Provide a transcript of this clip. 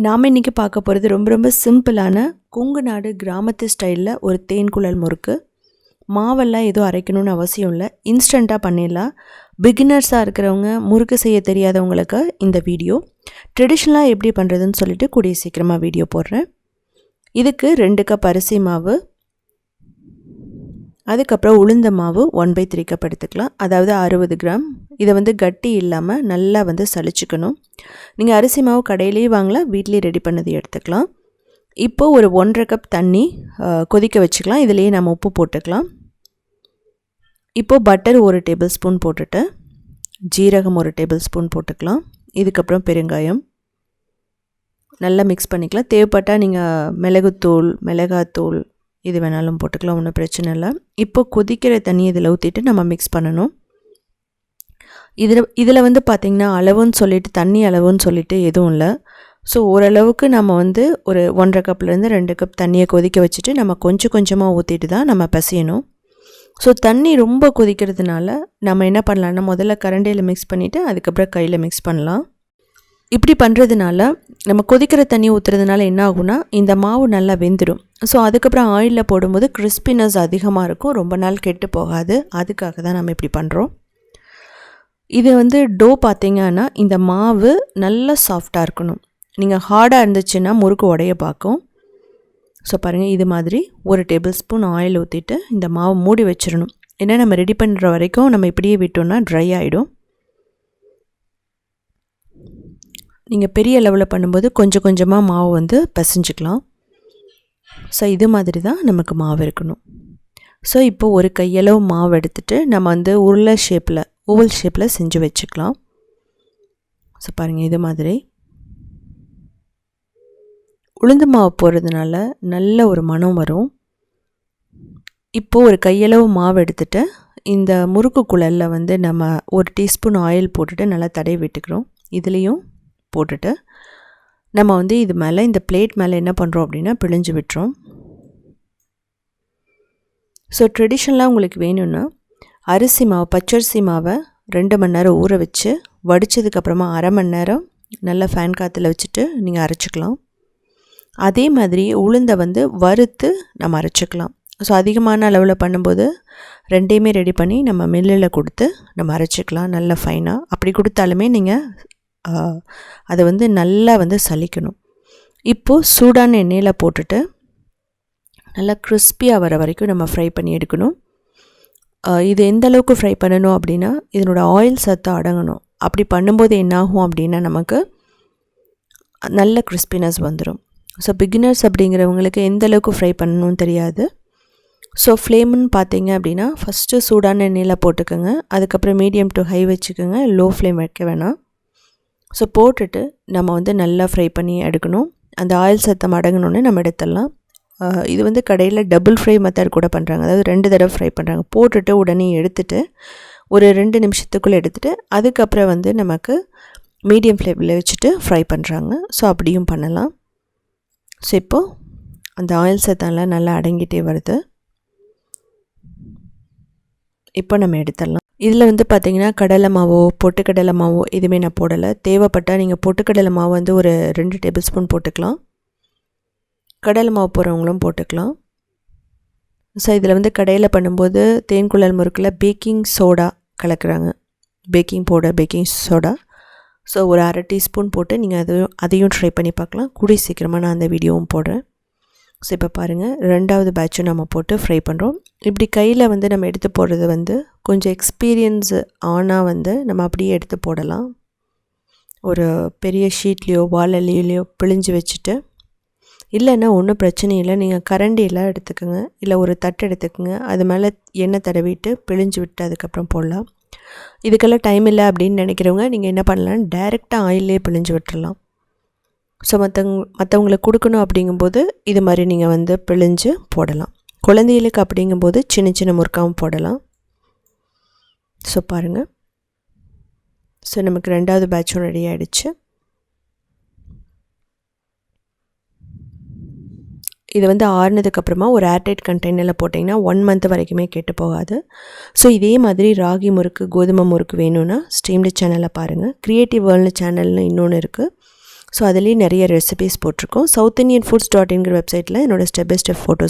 நாம் இன்றைக்கி பார்க்க போகிறது ரொம்ப சிம்பிளான கொங்கு நாடு கிராமத்து ஸ்டைலில் ஒரு தேன்குழல் முறுக்கு. மாவெல்லாம் எதுவும் அரைக்கணும்னு அவசியம் இல்லை, இன்ஸ்டண்ட்டாக பண்ணிடலாம். பிகினர்ஸாக இருக்கிறவங்க, முறுக்கு செய்ய தெரியாதவங்களுக்கு இந்த வீடியோ ட்ரெடிஷ்னலாக எப்படி பண்ணுறதுன்னு சொல்லிட்டு கூடிய சீக்கிரமாக வீடியோ போடுறேன். இதுக்கு 2 கப் அரிசி மாவு, அதுக்கப்புறம் உளுந்த மாவு 1/3 கப் எடுத்துக்கலாம், அதாவது 60 கிராம். இதை கட்டி இல்லாமல் நல்லா சலிச்சுக்கணும். நீங்கள் அரிசி மாவு கடையிலேயே வாங்கலாம், வீட்டிலே ரெடி பண்ணது எடுத்துக்கலாம். இப்போது ஒரு 1.5 கப் தண்ணி கொதிக்க வச்சுக்கலாம். இதிலேயே நம்ம உப்பு போட்டுக்கலாம். இப்போது பட்டர் 1 டேபிள் ஸ்பூன் போட்டுட்டு, ஜீரகம் 1 டேபிள் ஸ்பூன் போட்டுக்கலாம். இதுக்கப்புறம் பெருங்காயம் நல்லா மிக்ஸ் பண்ணிக்கலாம். தேவைப்பட்டால் நீங்கள் மிளகுத்தூள், மிளகாத்தூள் இது வேணாலும் போட்டுக்கலாம், ஒன்றும் பிரச்சனை இல்லை. இப்போ கொதிக்கிற தண்ணி இதில் ஊற்றிட்டு நம்ம மிக்ஸ் பண்ணணும். இதில் பார்த்திங்கன்னா அளவுன்னு சொல்லிட்டு, தண்ணி அளவுன்னு சொல்லிட்டு எதுவும் இல்லை. ஸோ ஓரளவுக்கு நம்ம ஒரு 1.5 கப்லேருந்து 2 கப் தண்ணியை கொதிக்க வச்சுட்டு நம்ம கொஞ்சம் கொஞ்சமாக ஊற்றிட்டு தான் நம்ம பிசையணும். ஸோ தண்ணி ரொம்ப கொதிக்கிறதுனால நம்ம என்ன பண்ணலான்னா, முதல்ல கரண்டியில் மிக்ஸ் பண்ணிவிட்டு அதுக்கப்புறம் கையில் மிக்ஸ் பண்ணலாம். இப்படி பண்ணுறதுனால நம்ம கொதிக்கிற தண்ணி ஊற்றுறதுனால என்ன ஆகுனா, இந்த மாவு நல்லா வெந்துடும். ஸோ அதுக்கப்புறம் ஆயிலில் போடும்போது கிறிஸ்பினஸ் அதிகமாக இருக்கும், ரொம்ப நாள் கெட்டு போகாது. அதுக்காக தான் நம்ம இப்படி பண்ணுறோம். இது டோ பார்த்திங்கன்னா, இந்த மாவு நல்லா சாஃப்டாக இருக்கணும். நீங்கள் ஹார்டாக இருந்துச்சுன்னா முறுக்கு உடைய பார்க்கும். ஸோ பாருங்கள், இது மாதிரி 1 டேபிள் ஸ்பூன் ஆயில் ஊற்றிட்டு இந்த மாவு மூடி வச்சிடணும். ஏன்னா நம்ம ரெடி பண்ணுற வரைக்கும் நம்ம இப்படியே விட்டோம்னா ட்ரை ஆகிடும். நீங்கள் பெரிய லெவலில் பண்ணும்போது கொஞ்சம் கொஞ்சமாக மாவு பிசைஞ்சிக்கலாம். ஸோ இது மாதிரி தான் நமக்கு மாவு இருக்கணும். ஸோ இப்போது ஒரு கையளவு மாவு எடுத்துகிட்டு நம்ம உருளை ஷேப்பில், ஓவல் ஷேப்பில் செஞ்சு வச்சுக்கலாம். ஸோ பாருங்கள், இது மாதிரி உளுந்து மாவு போடுறதுனால நல்ல ஒரு மணம் வரும். இப்போது ஒரு கையளவு மாவு எடுத்துகிட்டு இந்த முறுக்கு குழலில் நம்ம 1 டீஸ்பூன் ஆயில் போட்டுட்டு நல்லா தடவி விட்டுக்கிறோம். இதுலேயும் போட்டுட்டு நம்ம இது மேலே, இந்த பிளேட் மேலே என்ன பண்ணுறோம் அப்படின்னா பிழிஞ்சு விட்டுறோம். ஸோ ட்ரெடிஷ்னலாக உங்களுக்கு வேணும்னா அரிசி மாவு, பச்சரிசி மாவை 2 மணி நேரம் ஊற வச்சு வடித்ததுக்கப்புறமா 1/2 மணி நேரம் நல்லா ஃபேன் காற்றுல வச்சுட்டு நீங்கள் அரைச்சிக்கலாம். அதே மாதிரி உளுந்தை வறுத்து நம்ம அரைச்சிக்கலாம். ஸோ அதிகமான அளவில் பண்ணும்போது 2யுமே ரெடி பண்ணி நம்ம மில்லில் கொடுத்து நம்ம அரைச்சிக்கலாம் நல்லா ஃபைனாக. அப்படி கொடுத்தாலுமே நீங்கள் அதை நல்லா சலிக்கணும். இப்போது சூடான எண்ணெயில் போட்டுட்டு நல்லா கிறிஸ்பியாக வர வரைக்கும் நம்ம ஃப்ரை பண்ணி எடுக்கணும். இது எந்த அளவுக்கு ஃப்ரை பண்ணணும் அப்படின்னா, இதனோட ஆயில் சத்து அடங்கணும். அப்படி பண்ணும்போது என்னாகும் அப்படின்னா நமக்கு நல்ல கிறிஸ்பினஸ் வந்துடும். ஸோ பிகினர்ஸ் அப்படிங்கிறவங்களுக்கு எந்த அளவுக்கு ஃப்ரை பண்ணணும்னு தெரியாது. ஸோ ஃப்ளேம்னு பார்த்தீங்க அப்படின்னா, ஃபஸ்ட்டு சூடான எண்ணெயில் போட்டுக்கோங்க. அதுக்கப்புறம் மீடியம் டு ஹை வச்சுக்கோங்க, லோ ஃப்ளேம் வைக்க வேணாம். ஸோ போட்டுட்டு நம்ம நல்லா ஃப்ரை பண்ணி எடுக்கணும். அந்த ஆயில் சத்தம் அடங்கணுன்னு நம்ம எடுத்துடலாம். இது கடையில் டபுள் ஃப்ரை மெத்தட் கூட பண்ணுறாங்க, அதாவது 2 தடவை ஃப்ரை பண்ணுறாங்க. போட்டுட்டு உடனே எடுத்துகிட்டு ஒரு 2 நிமிஷத்துக்குள்ளே எடுத்துகிட்டு அதுக்கப்புறம் நமக்கு மீடியம் ஃப்ளேமில் வச்சுட்டு ஃப்ரை பண்ணுறாங்க. ஸோ அப்படியும் பண்ணலாம். ஸோ இப்போது அந்த ஆயில் சத்தம்லாம் நல்லா அடங்கிட்டே வருது. இப்போ நம்ம எடுத்துடலாம். இதில் பார்த்திங்கன்னா கடலை மாவோ பொட்டுக்கடலை மாவோ எதுவுமே நான் போடலை. தேவைப்பட்டால் நீங்கள் பொட்டுக்கடலை மாவு ஒரு 2 டேபிள் ஸ்பூன் போட்டுக்கலாம், கடலை மாவு போடுறவங்களும் போட்டுக்கலாம். ஸோ இதில் கடையில் பண்ணும்போது தேன்குழல் முறுக்கில் பேக்கிங் சோடா கலக்கிறாங்க, baking powder, baking soda. So ஒரு 1/2 டீஸ்பூன் போட்டு நீங்கள் அதையும் ட்ரை பண்ணி பார்க்கலாம். கூடிய சீக்கிரமாக நான் அந்த வீடியோவும் போடுறேன். ஸோ இப்போ பாருங்கள், 2வது பேட்சும் நம்ம போட்டு ஃப்ரை பண்ணுறோம். இப்படி கையில் நம்ம எடுத்து போடுறது கொஞ்சம் எக்ஸ்பீரியன்ஸ் ஆனால் நம்ம அப்படியே எடுத்து போடலாம். ஒரு பெரிய ஷீட்லேயோ வாழலையிலையோ பிழிஞ்சு வச்சுட்டு, இல்லைன்னா ஒன்றும் பிரச்சனை இல்லை, நீங்கள் கரண்டியெல்லாம் எடுத்துக்கோங்க, இல்லை ஒரு தட்டு எடுத்துக்கோங்க, அது மேலே எண்ணெய் தடவிட்டு பிழிஞ்சு விட்டு அதுக்கப்புறம் போடலாம். இதுக்கெல்லாம் டைம் இல்லை அப்படின்னு நினைக்கிறவங்க நீங்கள் என்ன பண்ணலாம், டைரெக்டாக ஆயிலே பிழிஞ்சு விட்டுறலாம். ஸோ மற்றவங்களுக்கு கொடுக்கணும் அப்படிங்கும்போது இது மாதிரி நீங்கள் பிழிஞ்சு போடலாம். குழந்தைகளுக்கு அப்படிங்கும்போது சின்ன சின்ன முறுக்காவும் போடலாம். ஸோ பாருங்கள், ஸோ நமக்கு 2வது பேட்சும் ரெடி ஆகிடுச்சு. இது ஆறுனதுக்கப்புறமா ஒரு ஏர்டைட் கண்டெய்னரில் போட்டிங்கன்னா 1 மந்த் வரைக்குமே கெட்டு போகாது. ஸோ இதே மாதிரி ராகி முறுக்கு, கோதுமை முறுக்கு வேணும்னா ஸ்ட்ரீம்டு சேனலை பாருங்கள். க்ரியேட்டிவ் வேர்ல்டு சேனல்னு இன்னொன்று இருக்குது, ஸோ அதுலேயும் நிறைய ரெசிபீஸ் போட்டிருக்கோம். south indian foods.inங்கிற வெப்சைட்டில் என்னோடய ஸ்டெப் பை ஸ்டெப் ஃபோட்டோஸ்